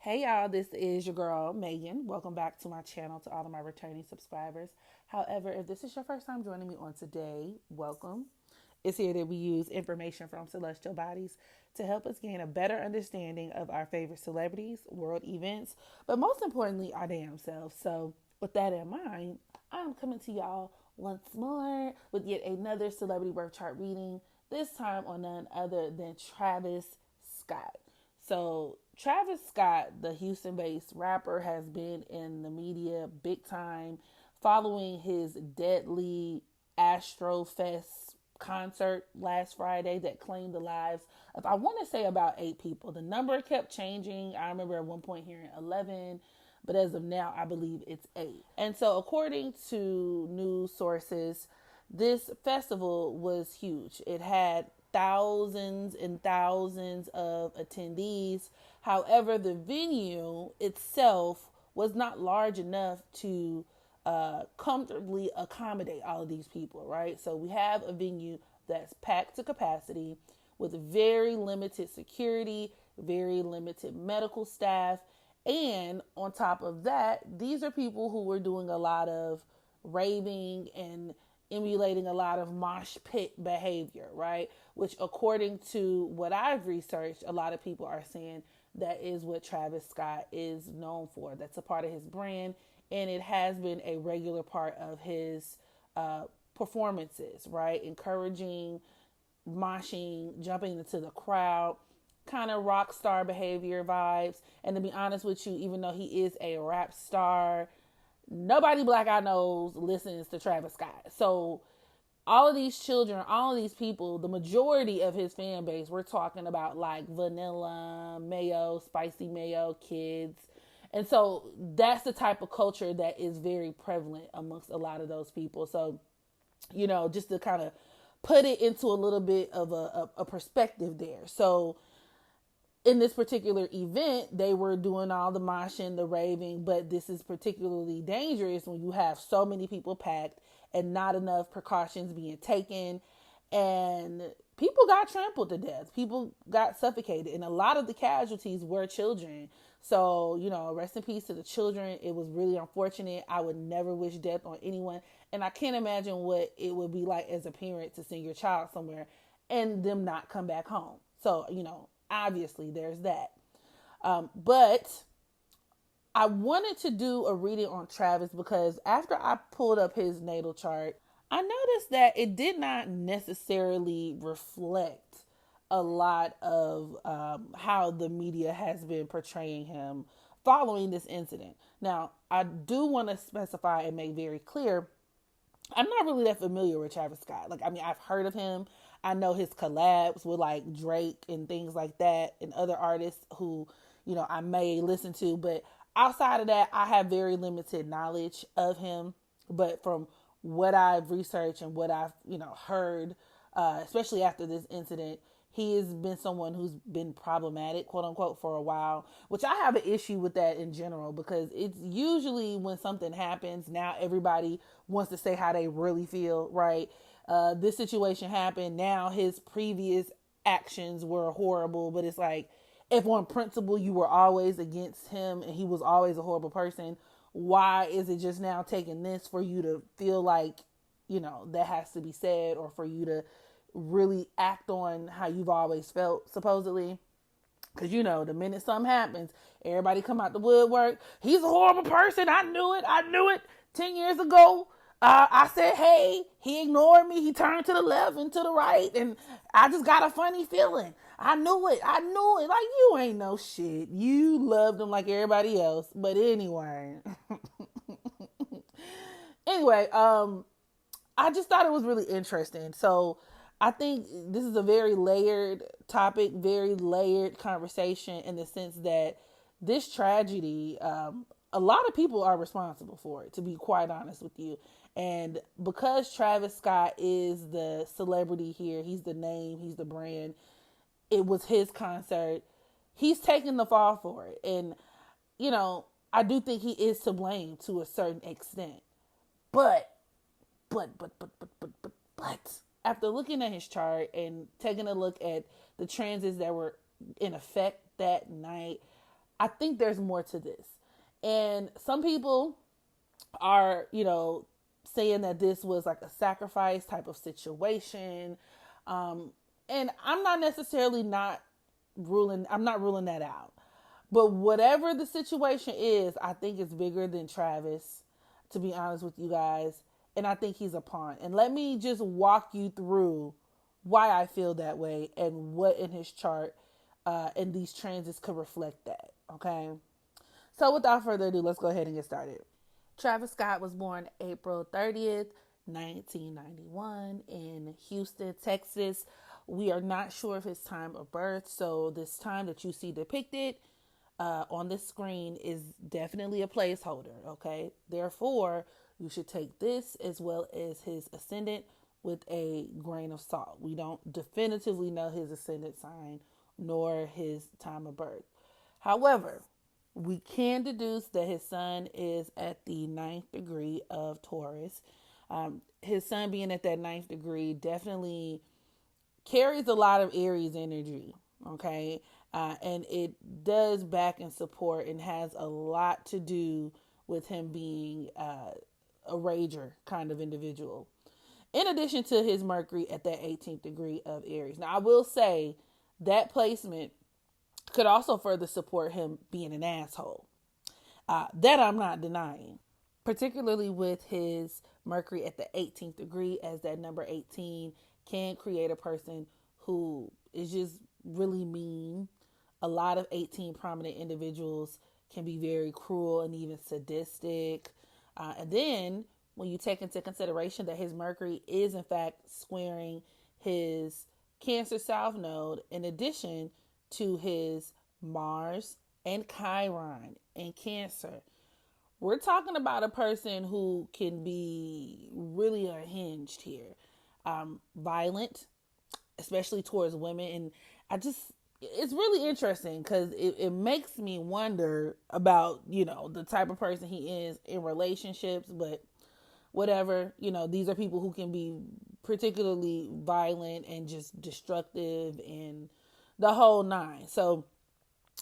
Hey y'all, this is your girl Megan. Welcome back to my channel to all of my returning subscribers. However, if this is your first time joining me on today, welcome. It's here that we use information from celestial bodies to help us gain a better understanding of our favorite celebrities, world events, but most importantly, our damn selves. So, with that in mind, I'm coming to y'all once more with yet another celebrity birth chart reading, this time on none other than Travis Scott. So, Travis Scott, the Houston based rapper, has been in the media big time following his deadly Astro Fest concert last Friday that claimed the lives of, I want to say, about 8 people. The number kept changing. I remember at one point hearing 11, but as of now, I believe it's 8. And so, according to news sources, this festival was huge. It had thousands and thousands of attendees. However, the venue itself was not large enough to comfortably accommodate all of these people, right? So we have a venue that's packed to capacity with very limited security, very limited medical staff. And on top of that, these are people who were doing a lot of raving and emulating a lot of mosh pit behavior, right? Which, according to what I've researched, a lot of people are saying that is what Travis Scott is known for. That's a part of his brand, and it has been a regular part of his performances, right? Encouraging, moshing, jumping into the crowd, kind of rock star behavior vibes. And to be honest with you, even though he is a rap star, nobody black I knows listens to Travis Scott. So all of these children, all of these people, the majority of his fan base, we're talking about like vanilla, mayo, spicy mayo kids. And so that's the type of culture that is very prevalent amongst a lot of those people. So, just to kind of put it into a little bit of a perspective there. So in this particular event, they were doing all the moshing, the raving, but this is particularly dangerous when you have so many people packed and not enough precautions being taken. And people got trampled to death. People got suffocated. And a lot of the casualties were children. So, rest in peace to the children. It was really unfortunate. I would never wish death on anyone. And I can't imagine what it would be like as a parent to send your child somewhere and them not come back home. So, obviously there's that. But I wanted to do a reading on Travis because after I pulled up his natal chart, I noticed that it did not necessarily reflect a lot of how the media has been portraying him following this incident. Now, I do want to specify and make very clear, I'm not really that familiar with Travis Scott. I've heard of him. I know his collabs with like Drake and things like that and other artists who, I may listen to. But outside of that, I have very limited knowledge of him. But from what I've researched and what I've, heard, especially after this incident, he has been someone who's been problematic, quote unquote, for a while, which I have an issue with that in general because it's usually when something happens, now everybody wants to say how they really feel, right? This situation happened. Now his previous actions were horrible, but it's like, if on principle you were always against him and he was always a horrible person, why is it just now taking this for you to feel like, that has to be said, or for you to really act on how you've always felt, supposedly? Because, the minute something happens, everybody come out the woodwork. He's a horrible person. I knew it 10 years ago. I said, hey, he ignored me. He turned to the left and to the right. And I just got a funny feeling. I knew it. Like, you ain't no shit. You loved him like everybody else. But anyway. I just thought it was really interesting. So I think this is a very layered topic, very layered conversation in the sense that this tragedy, a lot of people are responsible for it, to be quite honest with you. And because Travis Scott is the celebrity here, he's the name, he's the brand, it was his concert, he's taking the fall for it. And, I do think he is to blame to a certain extent. But, after looking at his chart and taking a look at the transits that were in effect that night, I think there's more to this. And some people are, saying that this was like a sacrifice type of situation. And I'm not necessarily I'm not ruling that out. But whatever the situation is, I think it's bigger than Travis, to be honest with you guys. And I think he's a pawn. And let me just walk you through why I feel that way and what in his chart and these transits could reflect that. Okay. So without further ado, let's go ahead and get started. Travis Scott was born April 30th, 1991 in Houston, Texas. We are not sure of his time of birth, so this time that you see depicted on the screen is definitely a placeholder, okay? Therefore, you should take this as well as his ascendant with a grain of salt. We don't definitively know his ascendant sign nor his time of birth. However, we can deduce that his sun is at the 9th degree of Taurus. His sun being at that 9th degree definitely carries a lot of Aries energy, okay? And it does back and support and has a lot to do with him being a rager kind of individual. In addition to his Mercury at that 18th degree of Aries. Now, I will say that placement could also further support him being an asshole. That I'm not denying. Particularly with his Mercury at the 18th degree, as that number 18 can create a person who is just really mean. A lot of 18 prominent individuals can be very cruel and even sadistic. And then when you take into consideration that his Mercury is in fact squaring his Cancer South Node, in addition to his Mars and Chiron in Cancer, we're talking about a person who can be really unhinged here. Violent, especially towards women. And it's really interesting because it makes me wonder about, the type of person he is in relationships, but whatever, these are people who can be particularly violent and just destructive and the whole nine. So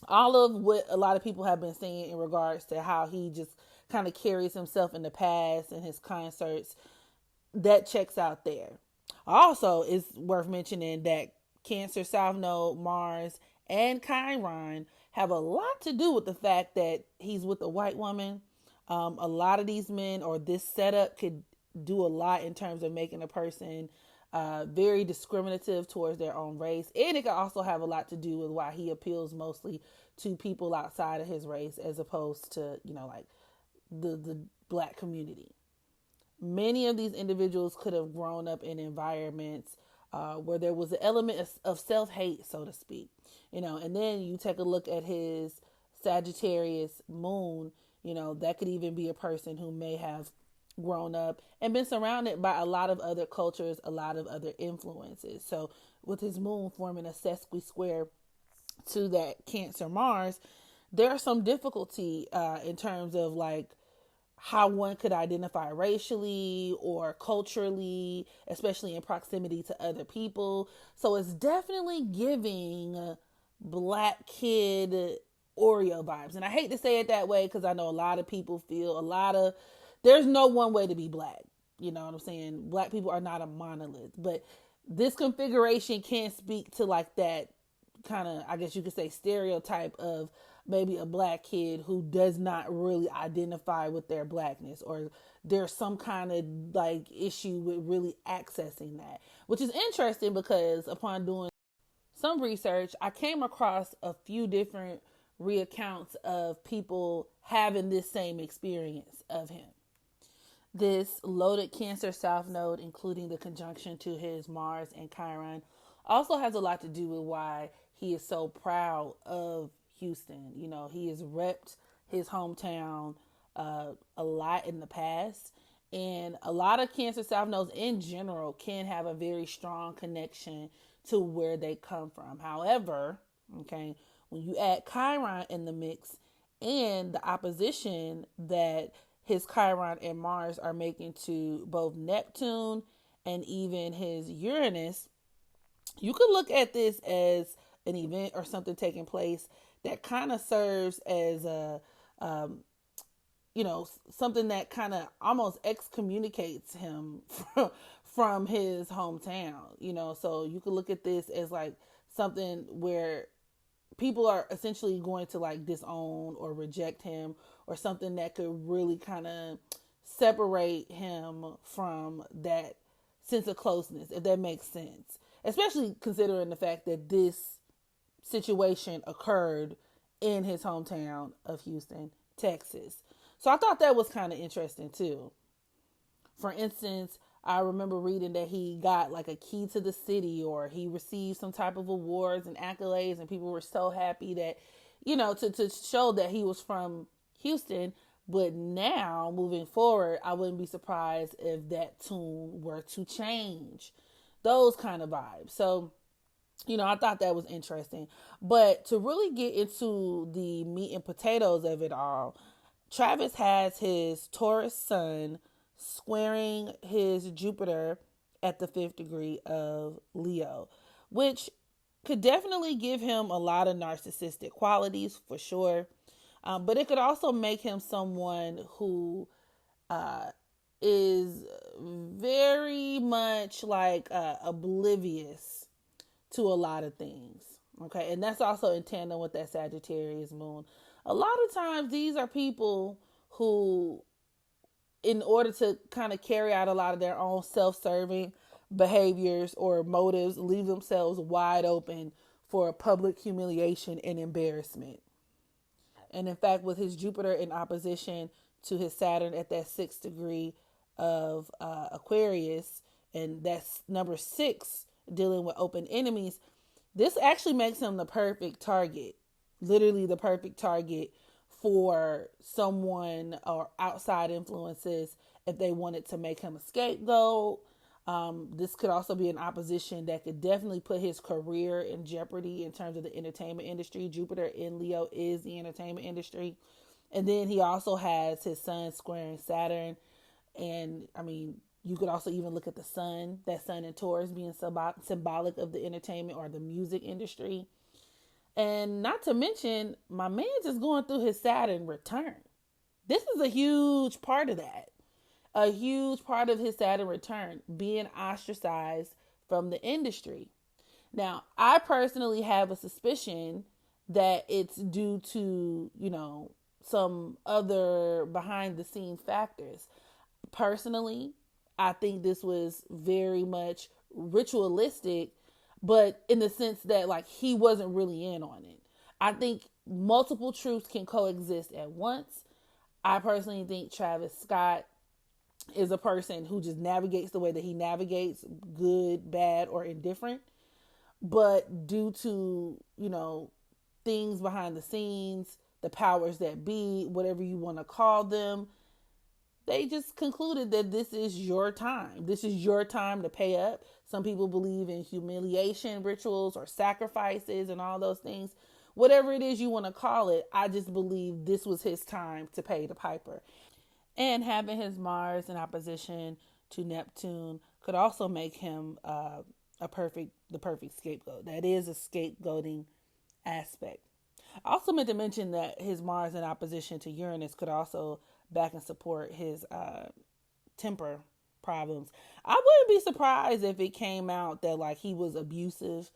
all of what a lot of people have been saying in regards to how he just kind of carries himself in the past and his concerts, that checks out there. Also, it's worth mentioning that Cancer South Node, Mars, and Chiron have a lot to do with the fact that he's with a white woman. A lot of these men or this setup could do a lot in terms of making a person very discriminative towards their own race. And it can also have a lot to do with why he appeals mostly to people outside of his race as opposed to, like the black community. Many of these individuals could have grown up in environments where there was an element of self-hate, so to speak. And then you take a look at his Sagittarius moon, that could even be a person who may have grown up and been surrounded by a lot of other cultures, a lot of other influences. So with his moon forming a sesqui square to that Cancer Mars, there's some difficulty in terms of like how one could identify racially or culturally, especially in proximity to other people. So it's definitely giving black kid Oreo vibes. And I hate to say it that way because I know a lot of people feel there's no one way to be black. You know what I'm saying? Black people are not a monolith, but this configuration can speak to like that kind of, I guess you could say, stereotype of maybe a black kid who does not really identify with their blackness, or there's some kind of like issue with really accessing that, which is interesting because upon doing some research, I came across a few different reaccounts of people having this same experience of him. This loaded Cancer South Node, including the conjunction to his Mars and Chiron, also has a lot to do with why he is so proud of Houston. He has repped his hometown a lot in the past. And a lot of Cancer South Nodes in general can have a very strong connection to where they come from. However, okay, when you add Chiron in the mix and the opposition that his Chiron and Mars are making to both Neptune and even his Uranus, you could look at this as an event or something taking place that kind of serves as a, um, something that kind of almost excommunicates him from his hometown, so you could look at this as like something where people are essentially going to like disown or reject him, or something that could really kind of separate him from that sense of closeness, if that makes sense, especially considering the fact that this situation occurred in his hometown of Houston, Texas. So I thought that was kind of interesting too. For instance, I remember reading that he got like a key to the city, or he received some type of awards and accolades, and people were so happy that, to show that he was from Houston. But now, moving forward, I wouldn't be surprised if that tune were to change. Those kind of vibes. So, I thought that was interesting. But to really get into the meat and potatoes of it all, Travis has his Taurus sun squaring his Jupiter at the 5th degree of Leo, which could definitely give him a lot of narcissistic qualities for sure. But it could also make him someone who is very much like oblivious to a lot of things. Okay. And that's also in tandem with that Sagittarius moon. A lot of times these are people who, in order to kind of carry out a lot of their own self-serving behaviors or motives, leave themselves wide open for public humiliation and embarrassment. And in fact, with his Jupiter in opposition to his Saturn at that 6th degree of Aquarius, and that's number 6, dealing with open enemies, this actually makes him the perfect target, literally the perfect target for someone or outside influences if they wanted to make him a scapegoat. This could also be an opposition that could definitely put his career in jeopardy in terms of the entertainment industry. Jupiter in Leo is the entertainment industry. And then he also has his sun squaring Saturn. And I mean, you could also even look at the sun, that sun in Taurus being symbolic of the entertainment or the music industry. And not to mention, my man's just going through his Saturn return. This is a huge part of that. A huge part of his Saturn return, being ostracized from the industry. Now, I personally have a suspicion that it's due to, some other behind the scenes factors. Personally, I think this was very much ritualistic, but in the sense that like he wasn't really in on it. I think multiple truths can coexist at once. I personally think Travis Scott is a person who just navigates the way that he navigates, good, bad, or indifferent. But due to, things behind the scenes, the powers that be, whatever you want to call them, they just concluded that this is your time. This is your time to pay up. Some people believe in humiliation rituals or sacrifices and all those things. Whatever it is you want to call it, I just believe this was his time to pay the piper. And having his Mars in opposition to Neptune could also make him the perfect scapegoat. That is a scapegoating aspect. I also meant to mention that his Mars in opposition to Uranus could also back and support his temper problems. I wouldn't be surprised if it came out that like he was abusive,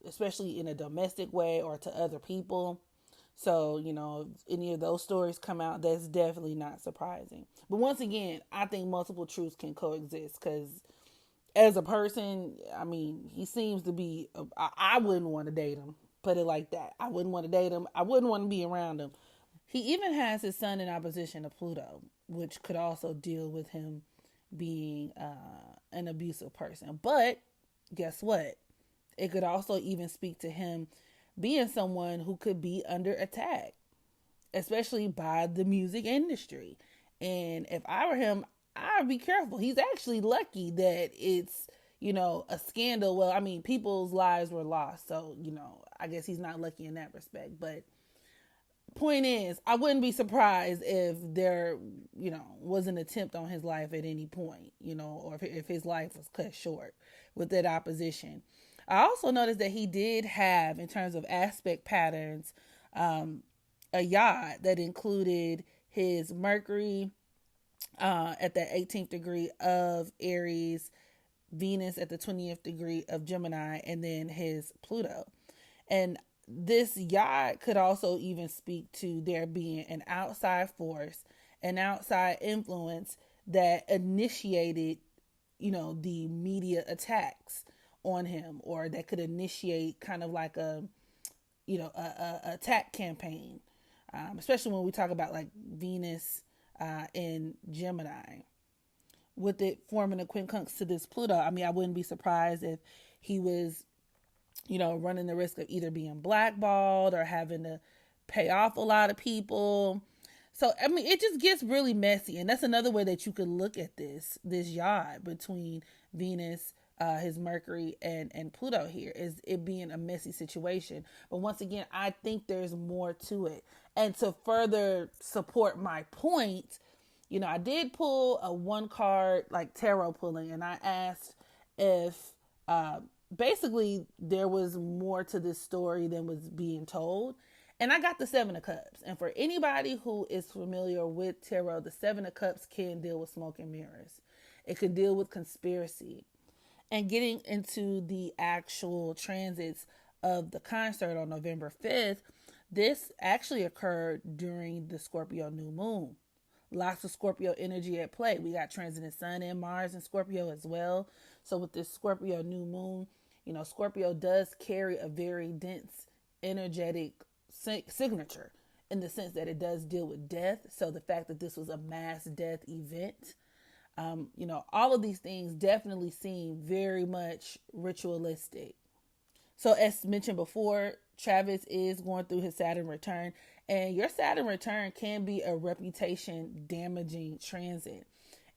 especially in a domestic way or to other people. So, if any of those stories come out, that's definitely not surprising. But once again, I think multiple truths can coexist because as a person, I mean, he seems to be, I wouldn't want to date him. Put it like that. I wouldn't want to date him. I wouldn't want to be around him. He even has his sun in opposition to Pluto, which could also deal with him being an abusive person. But guess what? It could also even speak to him being someone who could be under attack, especially by the music industry. And if I were him, I'd be careful. He's actually lucky that it's, a scandal. Well, I mean, people's lives were lost. So, I guess he's not lucky in that respect. But point is, I wouldn't be surprised if there, was an attempt on his life at any point, or if his life was cut short with that opposition. I also noticed that he did have, in terms of aspect patterns, a yacht that included his Mercury at the 18th degree of Aries, Venus at the 20th degree of Gemini, and then his Pluto. And this yacht could also even speak to there being an outside force, an outside influence that initiated, the media attacks on him, or that could initiate kind of like a attack campaign, especially when we talk about like Venus in Gemini, with it forming a quincunx to this Pluto. I mean, I wouldn't be surprised if he was, running the risk of either being blackballed or having to pay off a lot of people. So, I mean, it just gets really messy. And that's another way that you could look at this yacht between Venus, his Mercury, and Pluto here, is it being a messy situation. But once again, I think there's more to it. And to further support my point, I did pull a one card like tarot pulling, and I asked if basically there was more to this story than was being told. And I got the Seven of Cups. And for anybody who is familiar with tarot, the Seven of Cups can deal with smoke and mirrors. It can deal with conspiracy. And getting into the actual transits of the concert on November 5th, this actually occurred during the Scorpio new moon. Lots of Scorpio energy at play. We got transiting Sun and Mars in Scorpio as well. So with this Scorpio new moon, Scorpio does carry a very dense, energetic signature in the sense that it does deal with death. So the fact that this was a mass death event, all of these things definitely seem very much ritualistic. So as mentioned before, Travis is going through his Saturn return, and your Saturn return can be a reputation damaging transit.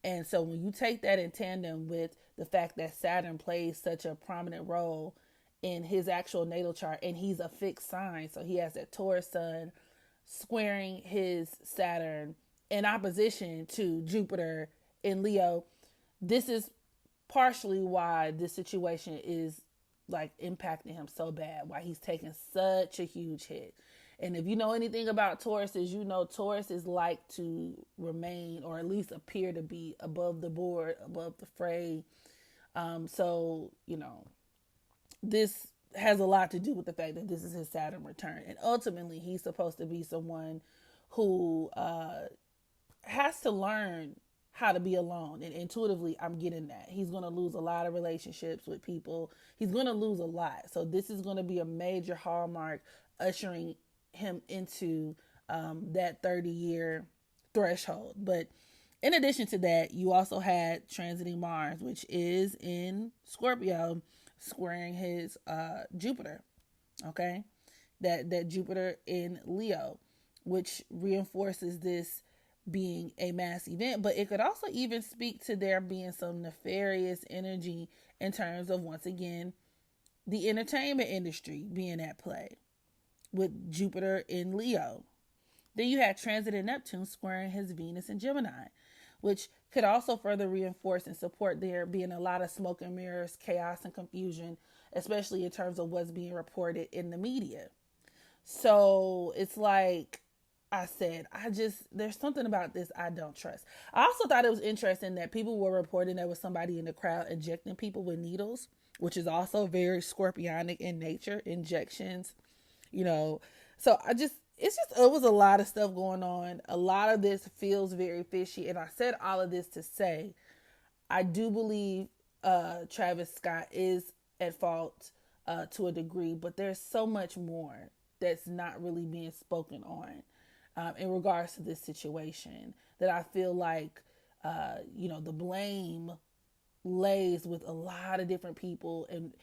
And so when you take that in tandem with the fact that Saturn plays such a prominent role in his actual natal chart, and he's a fixed sign, so he has that Taurus sun squaring his Saturn in opposition to Jupiter in Leo, this is partially why this situation is like impacting him so bad, why he's taking such a huge hit. And if you know anything about Tauruses, Tauruses like to remain, or at least appear to be, above the board, above the fray. So, this has a lot to do with the fact that this is his Saturn return. And ultimately, he's supposed to be someone who has to learn how to be alone. And intuitively, I'm getting that. He's going to lose a lot of relationships with people. He's going to lose a lot. So this is going to be a major hallmark ushering him into that 30-year threshold. But in addition to that, you also had transiting Mars, which is in Scorpio, squaring his Jupiter. Okay, that Jupiter in Leo, which reinforces this being a mass event. But it could also even speak to there being some nefarious energy in terms of, once again, the entertainment industry being at play with Jupiter in Leo. Then you had transit in Neptune squaring his Venus in Gemini, which could also further reinforce and support there being a lot of smoke and mirrors, chaos and confusion, especially in terms of what's being reported in the media. So it's like I said, there's something about this I don't trust. I also thought it was interesting that people were reporting there was somebody in the crowd injecting people with needles, which is also very scorpionic in nature, injections, So it was a lot of stuff going on. A lot of this feels very fishy. And I said all of this to say, I do believe Travis Scott is at fault to a degree, but there's so much more that's not really being spoken on in regards to this situation, that I feel like, the blame lays with a lot of different people, and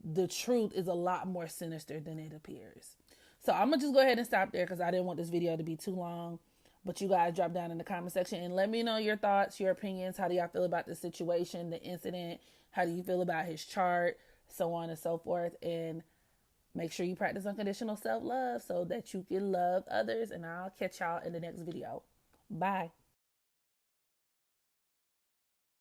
the truth is a lot more sinister than it appears. So I'm going to just go ahead and stop there because I didn't want this video to be too long. But you guys drop down in the comment section and let me know your thoughts, your opinions. How do y'all feel about the situation, the incident? How do you feel about his chart? So on and so forth. And make sure you practice unconditional self-love so that you can love others. And I'll catch y'all in the next video. Bye.